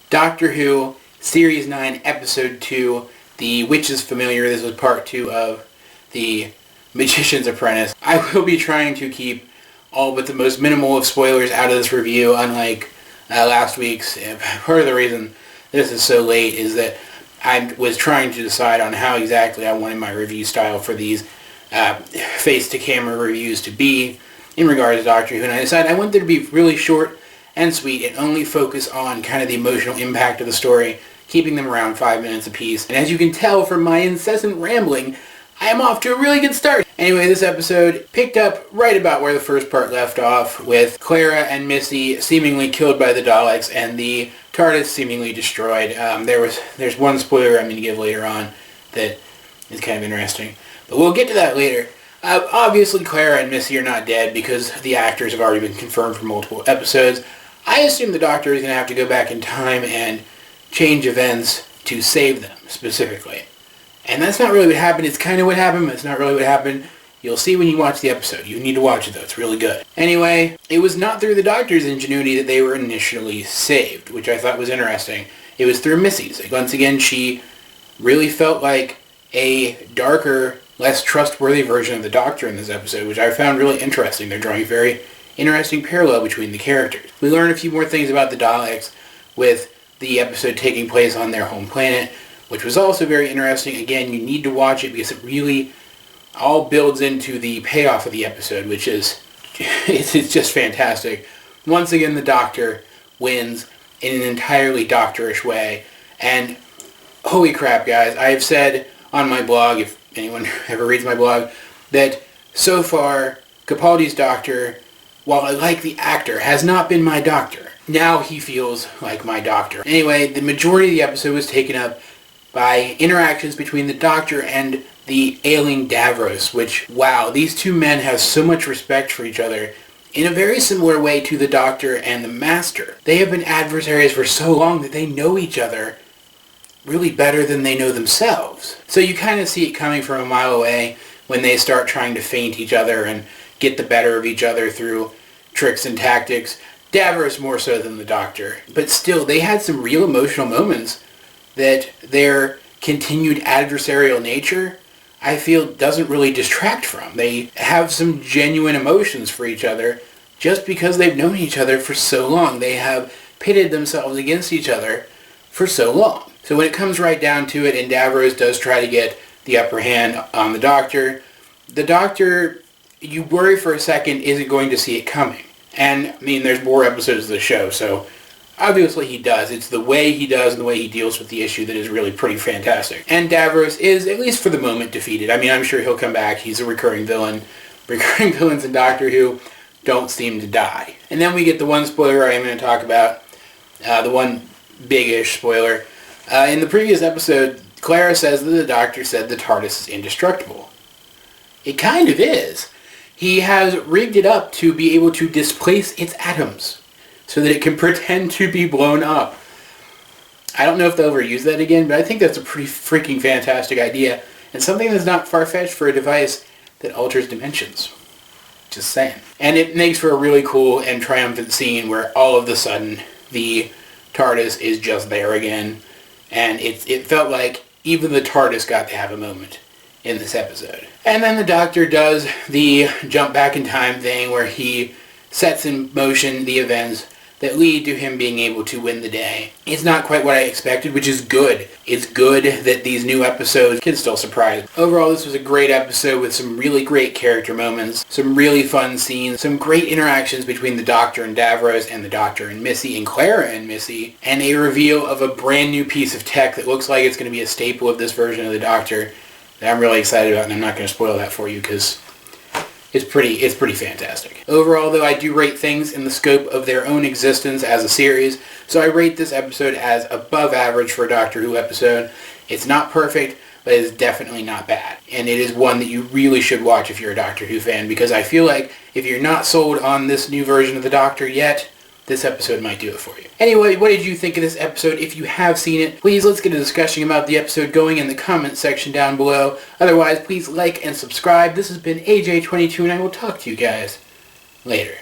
Doctor Who, Series 9, Episode 2, The Witch is Familiar. This was part 2 of The Magician's Apprentice. I will be trying to keep all but the most minimal of spoilers out of this review, unlike last week's. Part of the reason this is so late is that I was trying to decide on how exactly I wanted my review style for these face-to-camera reviews to be in regards to Doctor Who, and I decided I wanted them to be really short and sweet and only focus on kind of the emotional impact of the story, keeping them around 5 minutes apiece. And as you can tell from my incessant rambling, I am off to a really good start. Anyway, this episode picked up right about where the first part left off, with Clara and Missy seemingly killed by the Daleks and the TARDIS seemingly destroyed. There's one spoiler I'm going to give later on that is kind of interesting, but we'll get to that later. Obviously, Clara and Missy are not dead because the actors have already been confirmed for multiple episodes. I assume the Doctor is going to have to go back in time and change events to save them, specifically. And that's not really what happened. It's kind of what happened, but it's not really what happened. You'll see when you watch the episode. You need to watch it, though. It's really good. Anyway, it was not through the Doctor's ingenuity that they were initially saved, which I thought was interesting. It was through Missy's. Once again, she really felt like a darker, less trustworthy version of the Doctor in this episode, which I found really interesting. They're drawing a very interesting parallel between the characters. We learn a few more things about the Daleks with the episode taking place on their home planet, which was also very interesting. Again, you need to watch it because it really all builds into the payoff of the episode, which is it's just fantastic. Once again, the Doctor wins in an entirely doctorish way. And holy crap, guys, I have said on my blog, if anyone ever reads my blog, that so far, Capaldi's Doctor, while I like the actor, has not been my Doctor. Now he feels like my Doctor. Anyway, the majority of the episode was taken up by interactions between the Doctor and the ailing Davros, which, wow, these two men have so much respect for each other in a very similar way to the Doctor and the Master. They have been adversaries for so long that they know each other really better than they know themselves. So you kind of see it coming from a mile away when they start trying to feint each other and get the better of each other through tricks and tactics. Davros more so than the Doctor. But still, they had some real emotional moments that their continued adversarial nature, I feel, doesn't really distract from. They have some genuine emotions for each other just because they've known each other for so long. They have pitted themselves against each other for so long. So when it comes right down to it, and Davros does try to get the upper hand on the Doctor, you worry for a second, isn't going to see it coming. And, I mean, there's more episodes of the show, so obviously he does. It's the way he does and the way he deals with the issue that is really pretty fantastic. And Davros is, at least for the moment, defeated. I mean, I'm sure he'll come back. He's a recurring villain. Recurring villains in Doctor Who don't seem to die. And then we get the one spoiler I am going to talk about, the one big-ish spoiler. In the previous episode, Clara says that the Doctor said the TARDIS is indestructible. It kind of is. He has rigged it up to be able to displace its atoms so that it can pretend to be blown up. I don't know if they'll ever use that again, but I think that's a pretty freaking fantastic idea, and something that's not far-fetched for a device that alters dimensions. Just saying. And it makes for a really cool and triumphant scene where all of a sudden the TARDIS is just there again, and it felt like even the TARDIS got to have a moment in this episode. And then the Doctor does the jump back in time thing where he sets in motion the events that lead to him being able to win the day. It's not quite what I expected, which is good. It's good that these new episodes can still surprise. Overall, this was a great episode with some really great character moments, some really fun scenes, some great interactions between the Doctor and Davros and the Doctor and Missy and Clara and Missy, and a reveal of a brand new piece of tech that looks like it's going to be a staple of this version of the Doctor that I'm really excited about, and I'm not going to spoil that for you because it's pretty fantastic. Overall, though, I do rate things in the scope of their own existence as a series, so I rate this episode as above average for a Doctor Who episode. It's not perfect, but it is definitely not bad. And it is one that you really should watch if you're a Doctor Who fan, because I feel like if you're not sold on this new version of the Doctor yet, this episode might do it for you. Anyway, what did you think of this episode? If you have seen it, please let's get a discussion about the episode going in the comments section down below. Otherwise, please like and subscribe. This has been AJ22, and I will talk to you guys later.